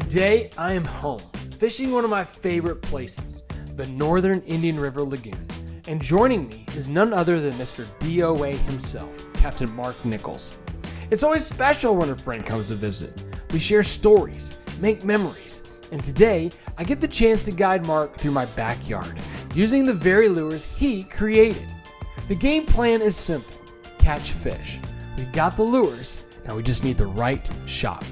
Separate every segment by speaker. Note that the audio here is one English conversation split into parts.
Speaker 1: Today, I am home, fishing one of my favorite places, the Northern Indian River Lagoon. And joining me is none other than Mr. DOA himself, Captain Mark Nichols. It's always special when a friend comes to visit. We share stories, make memories, and today, I get the chance to guide Mark through my backyard, using the very lures he created. The game plan is simple: catch fish. We've got the lures, now we just need the right shot.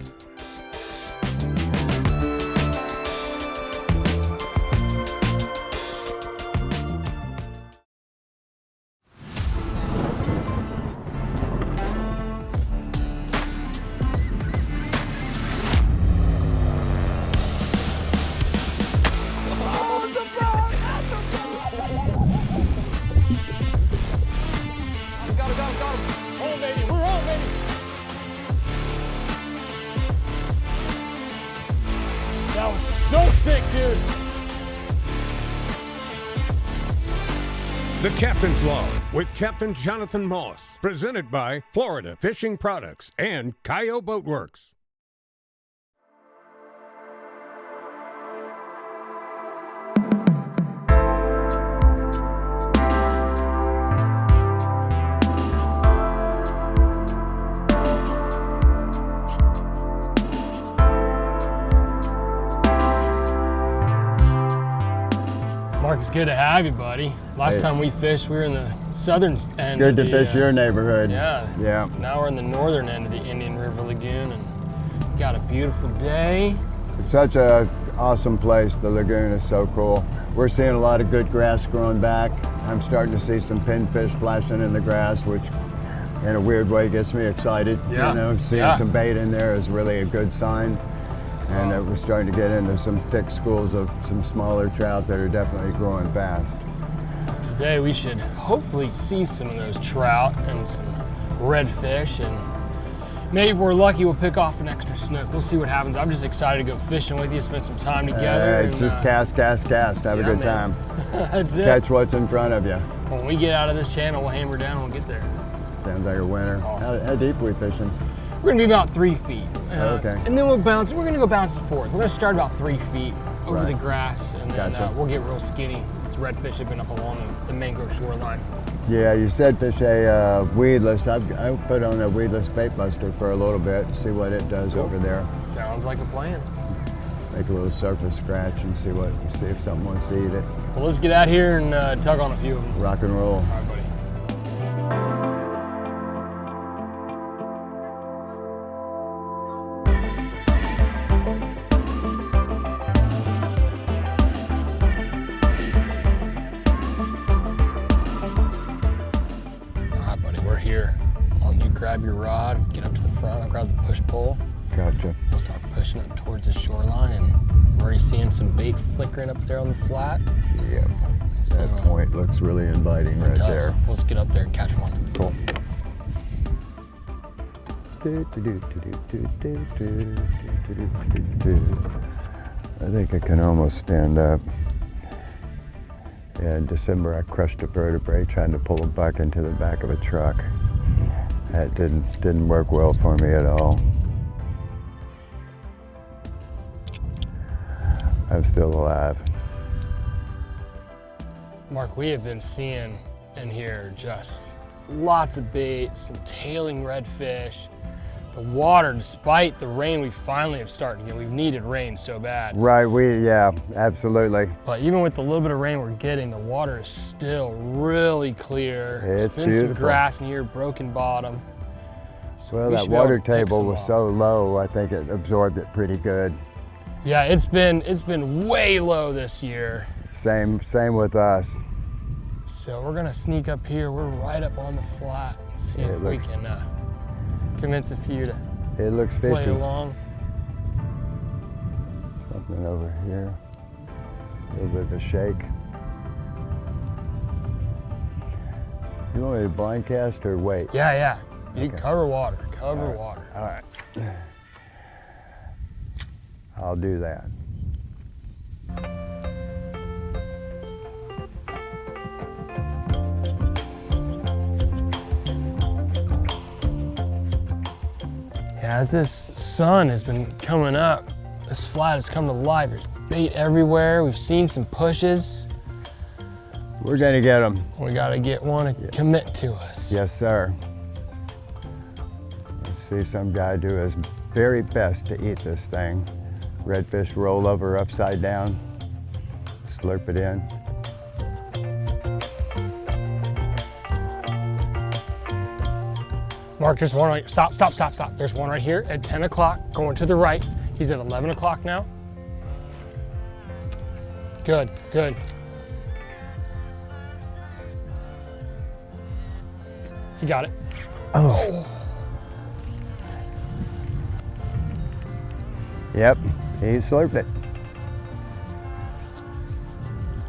Speaker 2: That was so sick, dude.
Speaker 3: The Captain's Log with Captain Jonathan Moss, presented by Florida Fishing Products and Cayo Boatworks.
Speaker 1: Mark, it's good to have you, buddy. Last time we fished, we were in the southern end.
Speaker 4: Good to fish your neighborhood.
Speaker 1: Yeah.
Speaker 4: Yeah.
Speaker 1: Now we're in the northern end of the Indian River Lagoon, and got a beautiful day.
Speaker 4: It's such a awesome place. The lagoon is so cool. We're seeing a lot of good grass growing back. I'm starting to see some pinfish flashing in the grass, which in a weird way gets me excited.
Speaker 1: Yeah.
Speaker 4: You know, seeing some bait in there is really a good sign. And we're starting to get into some thick schools of some smaller trout that are definitely growing fast.
Speaker 1: Today we should hopefully see some of those trout and some redfish, and maybe if we're lucky we'll pick off an extra snook. We'll see what happens. I'm just excited to go fishing with you, spend some time together.
Speaker 4: And, just cast, have a good time.
Speaker 1: That's it.
Speaker 4: Catch what's in front of you.
Speaker 1: When we get out of this channel, we'll hammer down and we'll get there.
Speaker 4: Sounds like a winner.
Speaker 1: Awesome.
Speaker 4: How deep are we fishing?
Speaker 1: We're gonna be about 3 feet.
Speaker 4: Okay.
Speaker 1: And then we're gonna go bounce and forth. We're gonna start about 3 feet over
Speaker 4: Right.
Speaker 1: the grass, and then
Speaker 4: Gotcha.
Speaker 1: we'll get real skinny. It's redfish have been up along the mangrove shoreline.
Speaker 4: Yeah, you said fish a weedless. I put on a weedless bait buster for a little bit, see what it does over there.
Speaker 1: Sounds like a plan.
Speaker 4: Make a little surface scratch and see if something wants to eat it.
Speaker 1: Well, let's get out here and tug on a few of them.
Speaker 4: Rock and roll.
Speaker 1: All right, buddy. Here. You grab your rod, get up to the front, I'll grab the push pole.
Speaker 4: Gotcha.
Speaker 1: We'll start pushing up towards the shoreline, and I'm already seeing some bait flickering up there on the flat.
Speaker 4: Yep.
Speaker 1: So,
Speaker 4: That point looks really inviting right there.
Speaker 1: Let's get up there and catch one.
Speaker 4: Cool. I think I can almost stand up. Yeah, in December I crushed a vertebrae trying to pull a buck into the back of a truck. That didn't work well for me at all. I'm still alive.
Speaker 1: Mark, we have been seeing in here just lots of bait, some tailing redfish. The water, despite the rain we finally have started to get, we've needed rain so bad.
Speaker 4: Right, yeah, absolutely.
Speaker 1: But even with the little bit of rain we're getting, the water is still really clear.
Speaker 4: It's
Speaker 1: been
Speaker 4: beautiful.
Speaker 1: some grass in here, broken bottom. So
Speaker 4: Well,
Speaker 1: we
Speaker 4: that
Speaker 1: should be able
Speaker 4: water
Speaker 1: to pick
Speaker 4: table
Speaker 1: some
Speaker 4: was
Speaker 1: up.
Speaker 4: so low, I think it absorbed it pretty good.
Speaker 1: Yeah, it's been way low this year.
Speaker 4: Same with us.
Speaker 1: So we're gonna sneak up here. We're right up on the flat and see if we can convince a few to
Speaker 4: It looks
Speaker 1: play
Speaker 4: fishy.
Speaker 1: along.
Speaker 4: Something over here. A little bit of a shake. You want me to blind cast or wait?
Speaker 1: Yeah. You
Speaker 4: Okay.
Speaker 1: cover water, cover water.
Speaker 4: All right. I'll do that.
Speaker 1: Yeah, as this sun has been coming up, This flat has come to life. There's bait everywhere. We've seen some pushes.
Speaker 4: We're gonna get them.
Speaker 1: We gotta get one to commit to us.
Speaker 4: Yes, sir. Let's see some guy do his very best to eat this thing. Redfish roll over upside down, slurp it in.
Speaker 1: Mark, there's one right, stop. There's one right here at 10 o'clock, going to the right. He's at 11 o'clock now. Good. He got it.
Speaker 4: Oh. Yep, he slurped it.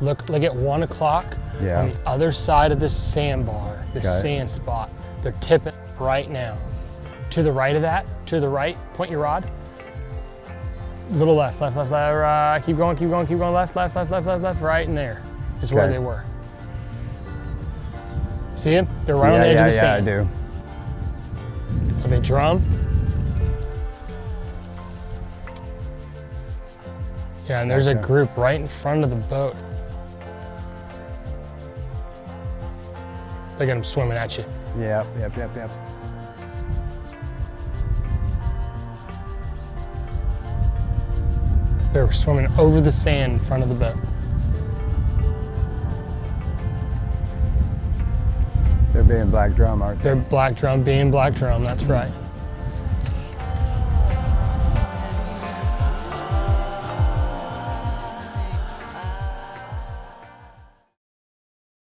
Speaker 1: Look at 1 o'clock
Speaker 4: Yeah.
Speaker 1: on the other side of this sandbar, this
Speaker 4: Okay.
Speaker 1: sand spot. They're tipping right now. To the right of that, to the right, point your rod. Little left, right. Keep going, left, right, and there is where
Speaker 4: Okay.
Speaker 1: they were. See him? They're right on the edge of the sand.
Speaker 4: Yeah, I do.
Speaker 1: Are they drum? Yeah, and there's a
Speaker 4: Okay.
Speaker 1: group right in front of the boat. Look at them swimming at you.
Speaker 4: Yep.
Speaker 1: They're swimming over the sand in front of the boat.
Speaker 4: They're being black drum, aren't they?
Speaker 1: They're black drum being black drum, that's right.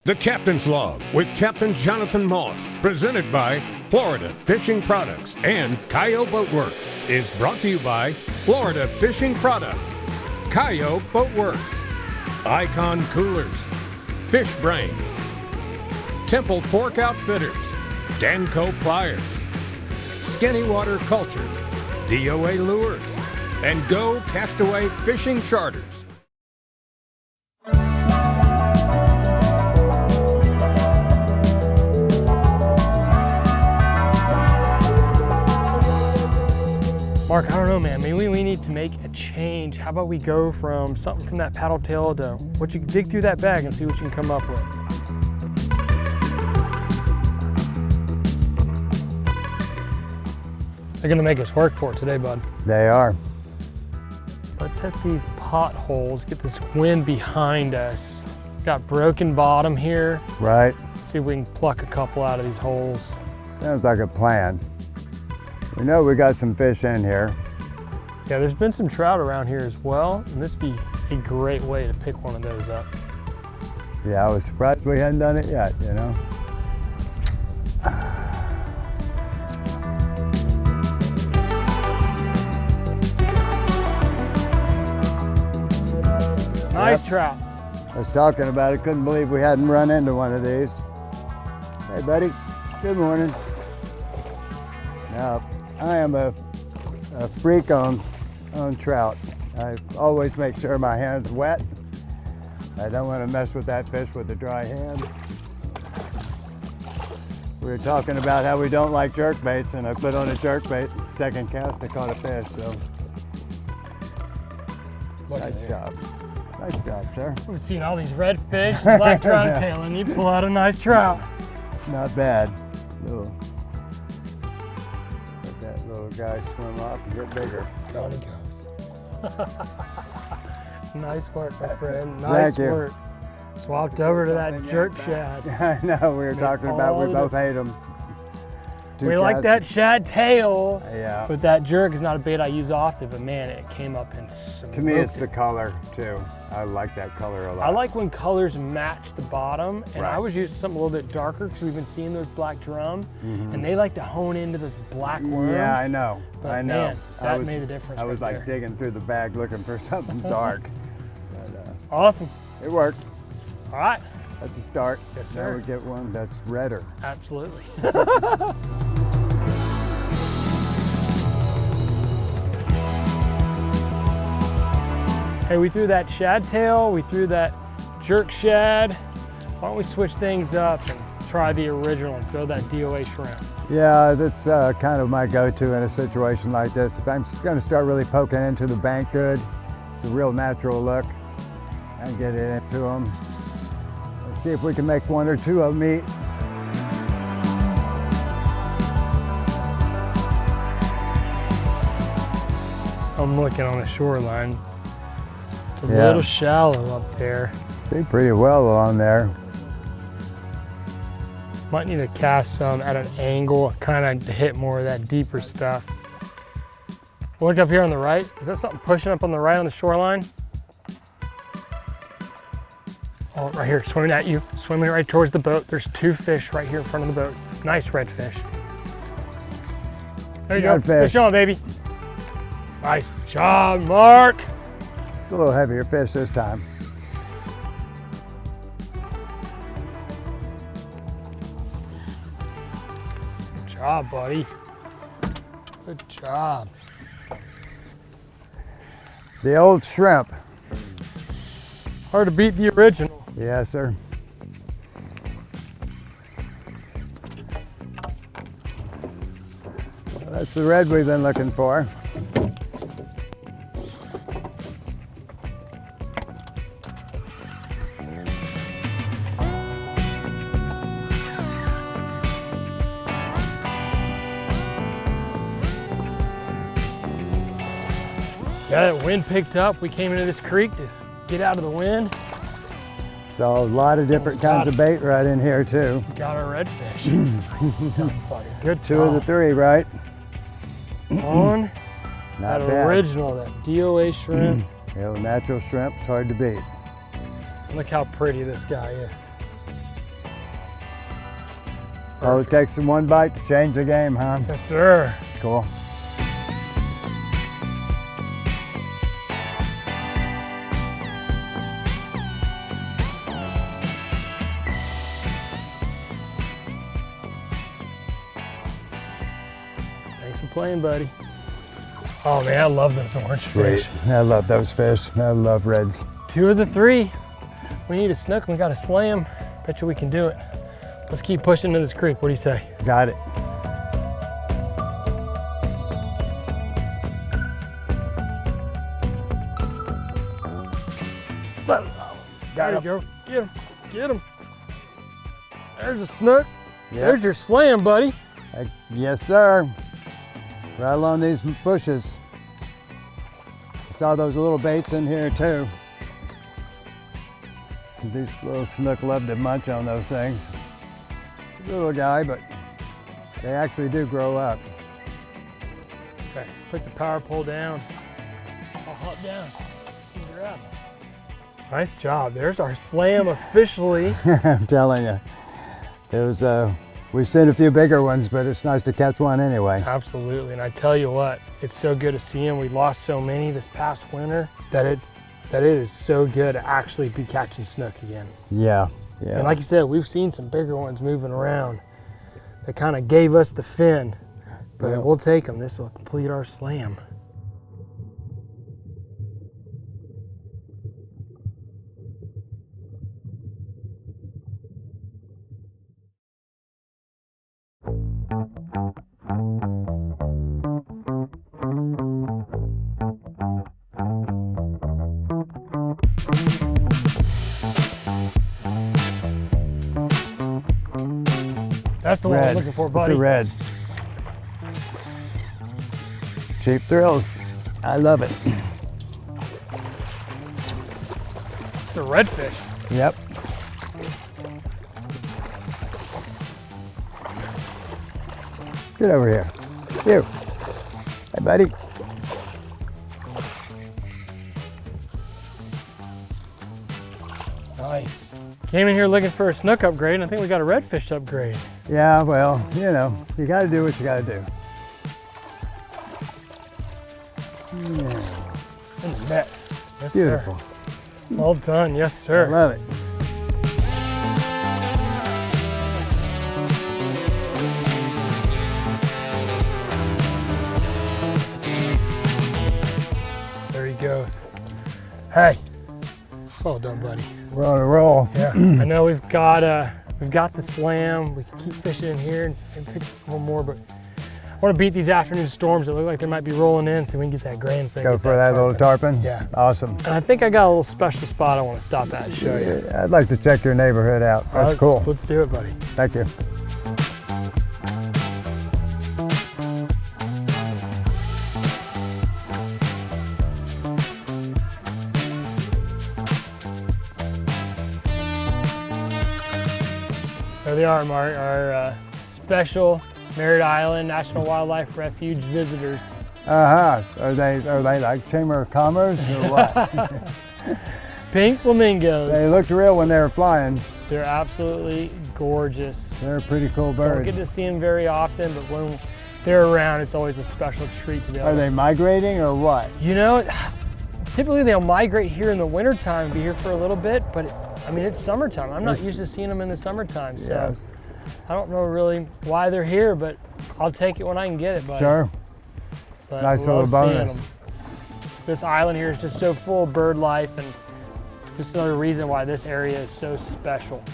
Speaker 3: The Captain's Log with Captain Jonathan Moss, presented by Florida Fishing Products and Cayo Boat Works, is brought to you by Florida Fishing Products, Cayo Boat Works, Icon Coolers, Fish Brain, Temple Fork Outfitters, Danco Pliers, Skinny Water Culture, DOA Lures, and Go Castaway Fishing Charters.
Speaker 1: Mark, I don't know, man. Maybe we need to make a change. How about we go from something from that paddle tail to what you can dig through that bag and see what you can come up with. They're gonna make us work for it today, bud.
Speaker 4: They are.
Speaker 1: Let's hit these potholes, get this wind behind us. Got broken bottom here.
Speaker 4: Right.
Speaker 1: See if we can pluck a couple out of these holes.
Speaker 4: Sounds like a plan. We know we got some fish in here.
Speaker 1: Yeah, there's been some trout around here as well, and this would be a great way to pick one of those up.
Speaker 4: Yeah, I was surprised we hadn't done it yet, you know?
Speaker 1: Nice
Speaker 4: Yep.
Speaker 1: trout.
Speaker 4: I was talking about it, couldn't believe we hadn't run into one of these. Hey buddy, good morning. Now, I am a freak on trout. I always make sure my hand's wet. I don't want to mess with that fish with a dry hand. We were talking about how we don't like jerkbaits, and I put on a jerkbait, second cast, I caught a fish, so. Nice job. Nice job, sir.
Speaker 1: We've seen all these redfish and black trout tail, and you pull out a nice trout.
Speaker 4: Not bad. Little. Let that little guy swim off and get bigger.
Speaker 1: Down he goes. Nice work, my friend. Nice
Speaker 4: Thank you.
Speaker 1: work. Swapped over to that jerk shad.
Speaker 4: I know, we were talking about we both hate them.
Speaker 1: We like that shad tail,
Speaker 4: Yeah.
Speaker 1: but that jerk is not a bait I use often, but man, it came up and smoked
Speaker 4: To me, it's
Speaker 1: it.
Speaker 4: the color, too. I like that color a lot.
Speaker 1: I like when colors match the bottom, and I
Speaker 4: Right.
Speaker 1: was using something a little bit darker because we've been seeing those black drum, and they like to hone into those black worms.
Speaker 4: Yeah, I know.
Speaker 1: But
Speaker 4: I know.
Speaker 1: man, that made a difference
Speaker 4: I was
Speaker 1: right
Speaker 4: like
Speaker 1: there.
Speaker 4: digging through the bag looking for something dark. But,
Speaker 1: Awesome.
Speaker 4: it worked.
Speaker 1: All right.
Speaker 4: That's a start.
Speaker 1: Yes,
Speaker 4: Now
Speaker 1: sir.
Speaker 4: we get one that's redder.
Speaker 1: Absolutely. Hey, we threw that shad tail, we threw that jerk shad. Why don't we switch things up and try the original and throw that DOA shrimp?
Speaker 4: Yeah, that's kind of my go-to in a situation like this. If I'm going to start really poking into the bank good, it's a real natural look, and get it into them. Let's see if we can make one or two of them eat.
Speaker 1: I'm looking on the shoreline. It's a little shallow up there.
Speaker 4: See pretty well along there.
Speaker 1: Might need to cast some at an angle, kind of to hit more of that deeper stuff. Look up here on the right. Is that something pushing up on the right on the shoreline? Oh, right here, swimming at you. Swimming right towards the boat. There's 2 fish right here in front of the boat. Nice redfish. There you go. Fish on, baby. Nice job, Mark.
Speaker 4: It's a little heavier fish this time.
Speaker 1: Good job, buddy. Good job.
Speaker 4: The old shrimp.
Speaker 1: Hard to beat the original.
Speaker 4: Yes, sir. Well, that's the red we've been looking for.
Speaker 1: Yeah, that wind picked up. We came into this creek to get out of the wind.
Speaker 4: So a lot of different kinds of bait right in here too.
Speaker 1: Got our redfish. Nice done, buddy. Good
Speaker 4: 2 of the 3, right?
Speaker 1: On
Speaker 4: Not
Speaker 1: that
Speaker 4: bad.
Speaker 1: original, that DOA shrimp.
Speaker 4: You know, natural shrimp, it's hard to beat.
Speaker 1: Look how pretty this guy is.
Speaker 4: Oh, it takes them one bite to change the game, huh?
Speaker 1: Yes, sir.
Speaker 4: Cool.
Speaker 1: Thanks for playing, buddy. Oh man, I love those orange fish.
Speaker 4: I love those fish. I love reds.
Speaker 1: 2 of the 3. We need a snook and we got to slay him. Bet you we can do it. Let's keep pushing into this creek. What do you say?
Speaker 4: Got it.
Speaker 1: There you go. Get him. Get him. There's a snook.
Speaker 4: Yep.
Speaker 1: There's your slam, buddy.
Speaker 4: Yes, sir. Right along these bushes. Saw those little baits in here too. So these little snook love to munch on those things. He's a little guy, but they actually do grow up.
Speaker 1: Okay, put the power pole down. I'll hop down. You can grab him. Nice job. There's our slam officially.
Speaker 4: I'm telling you, it was. We've seen a few bigger ones, but it's nice to catch one anyway.
Speaker 1: Absolutely, and I tell you what, it's so good to see them. We lost so many this past winter that it is so good to actually be catching snook again.
Speaker 4: Yeah, yeah.
Speaker 1: And like you said, we've seen some bigger ones moving around that kind of gave us the fin, but
Speaker 4: Yeah.
Speaker 1: we'll take them. This will complete our slam. That's the one I was looking for, buddy.
Speaker 4: It's a red. Cheap thrills. I love it.
Speaker 1: It's a redfish.
Speaker 4: Yep. Get over here. You. Hey, buddy.
Speaker 1: Nice. Came in here looking for a snook upgrade, and I think we got a redfish upgrade.
Speaker 4: Yeah, well, you know, you got to do what you got to do. Yeah.
Speaker 1: In the net. Yes,
Speaker 4: Beautiful.
Speaker 1: sir. Well done. Yes,
Speaker 4: I
Speaker 1: sir.
Speaker 4: love it.
Speaker 1: There he goes. Hey. Well done, buddy.
Speaker 4: We're on a roll.
Speaker 1: Yeah. I know we've got We've got the slam. We can keep fishing in here and pick one more, but I want to beat these afternoon storms that look like they might be rolling in so we can get that grand slam.
Speaker 4: Go for that little tarpon?
Speaker 1: Yeah.
Speaker 4: Awesome.
Speaker 1: And I think I got a little special spot I want to stop at and show you.
Speaker 4: I'd like to check your neighborhood out. That's cool.
Speaker 1: Let's do it, buddy.
Speaker 4: Thank you.
Speaker 1: There they are, Mark, our special Merritt Island National Wildlife Refuge visitors.
Speaker 4: Are they like Chamber of Commerce or what?
Speaker 1: Pink flamingos.
Speaker 4: They looked real when they were flying.
Speaker 1: They're absolutely gorgeous.
Speaker 4: They're a pretty cool
Speaker 1: Don't
Speaker 4: bird.
Speaker 1: get to see them very often, but when they're around, it's always a special treat to be able
Speaker 4: Are they migrating or what?
Speaker 1: You know, typically they'll migrate here in the wintertime, be here for a little bit, but I mean, it's summertime. I'm not used to seeing them in the summertime, so
Speaker 4: Yes.
Speaker 1: I don't know really why they're here, but I'll take it when I can get it, buddy.
Speaker 4: Sure.
Speaker 1: But
Speaker 4: Nice
Speaker 1: I love
Speaker 4: little
Speaker 1: seeing
Speaker 4: bonus.
Speaker 1: them. This island here is just so full of bird life, and just another reason why this area is so special.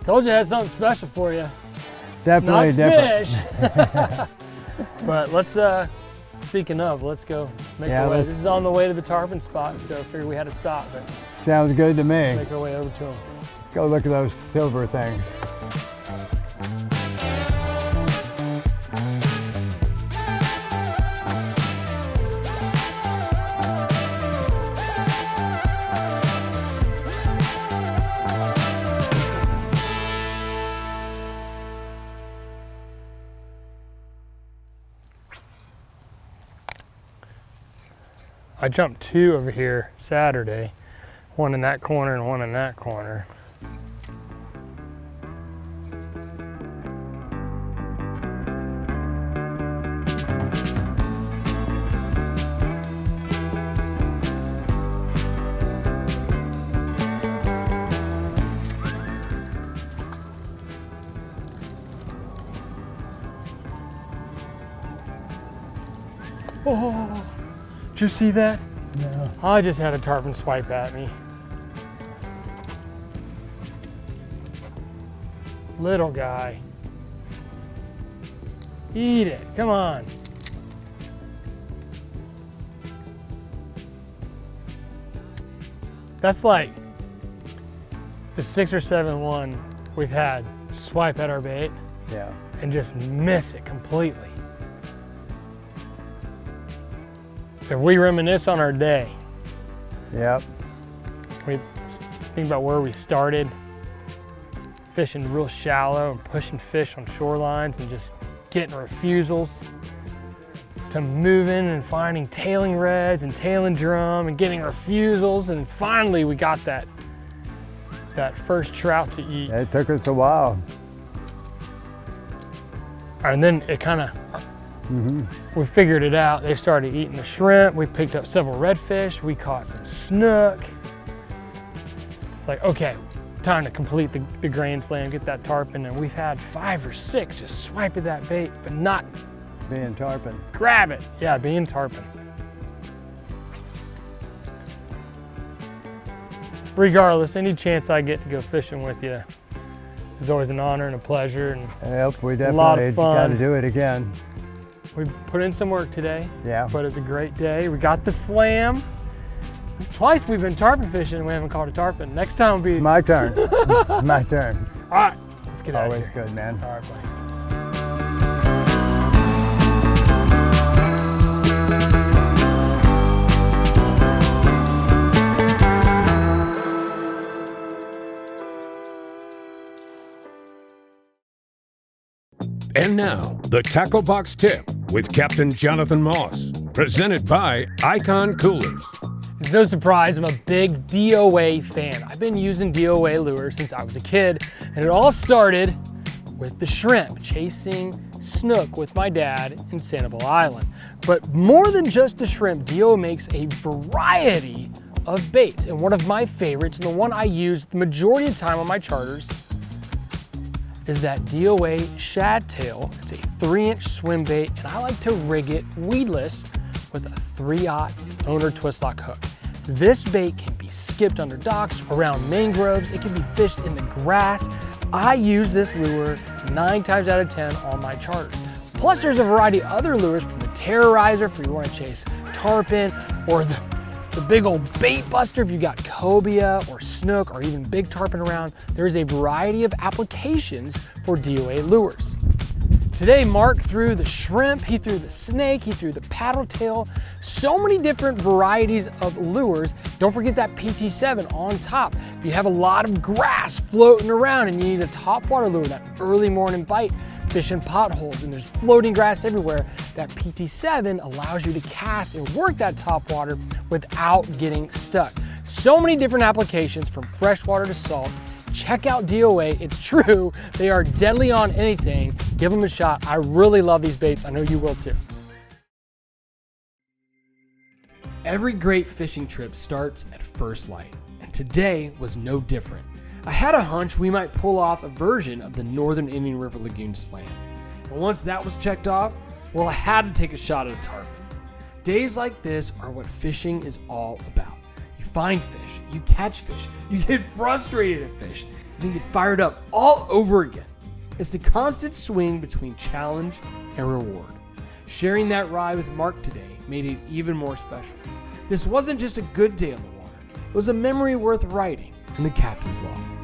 Speaker 1: Told you I had something special for you.
Speaker 4: Definitely
Speaker 1: Not
Speaker 4: different.
Speaker 1: fish. But let's, speaking of, let's go make
Speaker 4: Yeah,
Speaker 1: our way.
Speaker 4: let's-
Speaker 1: This is on the way to the tarpon spot, so I figured we had to stop, but
Speaker 4: Sounds good to me.
Speaker 1: make our way over to them.
Speaker 4: Let's go look at those silver things.
Speaker 1: I jumped two over here Saturday, one in that corner and one in that corner. Oh, did you see that?
Speaker 4: No.
Speaker 1: I just had a tarpon swipe at me. Little guy. Eat it, come on. That's like the 6 or 7 one we've had swipe at our bait
Speaker 4: Yeah.
Speaker 1: and just miss it completely. If we reminisce on our day,
Speaker 4: Yep.
Speaker 1: we think about where we started, fishing real shallow and pushing fish on shorelines and just getting refusals, to moving and finding tailing reds and tailing drum and getting refusals, and finally we got that first trout to eat.
Speaker 4: It took us a while.
Speaker 1: And then it kind of, we figured it out. They started eating the shrimp. We picked up several redfish. We caught some snook. It's like, okay, time to complete the grand slam, get that tarpon. And we've had 5 or 6 just swipe at that bait, but not
Speaker 4: Being tarpon.
Speaker 1: grab it. Yeah, being tarpon. Regardless, any chance I get to go fishing with you is always an honor and a pleasure. And
Speaker 4: Yep, we
Speaker 1: lot of
Speaker 4: definitely
Speaker 1: fun.
Speaker 4: got to do it again.
Speaker 1: we put in some work today.
Speaker 4: Yeah.
Speaker 1: But it was a great day. We got the slam. This is twice we've been tarpon fishing and we haven't caught a tarpon. Next time will be,
Speaker 4: It's my turn. My turn.
Speaker 1: all right, let's get out of
Speaker 4: Always
Speaker 1: here.
Speaker 4: good, man.
Speaker 1: All right, buddy.
Speaker 3: And now, the Tackle Box Tip with Captain Jonathan Moss, presented by Icon Coolers.
Speaker 1: It's no surprise I'm a big DOA fan. I've been using DOA lures since I was a kid, and it all started with the shrimp, chasing snook with my dad in Sanibel Island. But more than just the shrimp, DOA makes a variety of baits, and one of my favorites, and the one I use the majority of the time on my charters, is that DOA shad tail. It's a 3-inch swim bait, and I like to rig it weedless with a 3/0 owner twist lock hook. This bait can be be skipped under docks, around mangroves. It can be fished in the grass. I use this lure 9 times out of 10 on my charters. Plus there's a variety of other lures, from the Terrorizer for you want to chase tarpon, or the big old bait buster if you got cobia or snook or even big tarpon around. There's a variety of applications for DOA lures. Today Mark threw the shrimp, he threw the snake, he threw the paddle tail, so many different varieties of lures. Don't forget that PT7 on top. If you have a lot of grass floating around and you need a topwater lure, that early morning bite, fishing potholes and there's floating grass everywhere, that PT7 allows you to cast and work that topwater without getting stuck. So many different applications from freshwater to salt. Check out DOA, it's true, they are deadly on anything. Give them a shot. I really love these baits, I know you will too. Every great fishing trip starts at first light, and today was no different. I had a hunch we might pull off a version of the Northern Indian River Lagoon slam. And once that was checked off, well, I had to take a shot at a tarpon. Days like this are what fishing is all about. You find fish, you catch fish, you get frustrated at fish, and then get fired up all over again. It's the constant swing between challenge and reward. Sharing that ride with Mark today made it even more special. This wasn't just a good day on the water, it was a memory worth writing in the captain's log.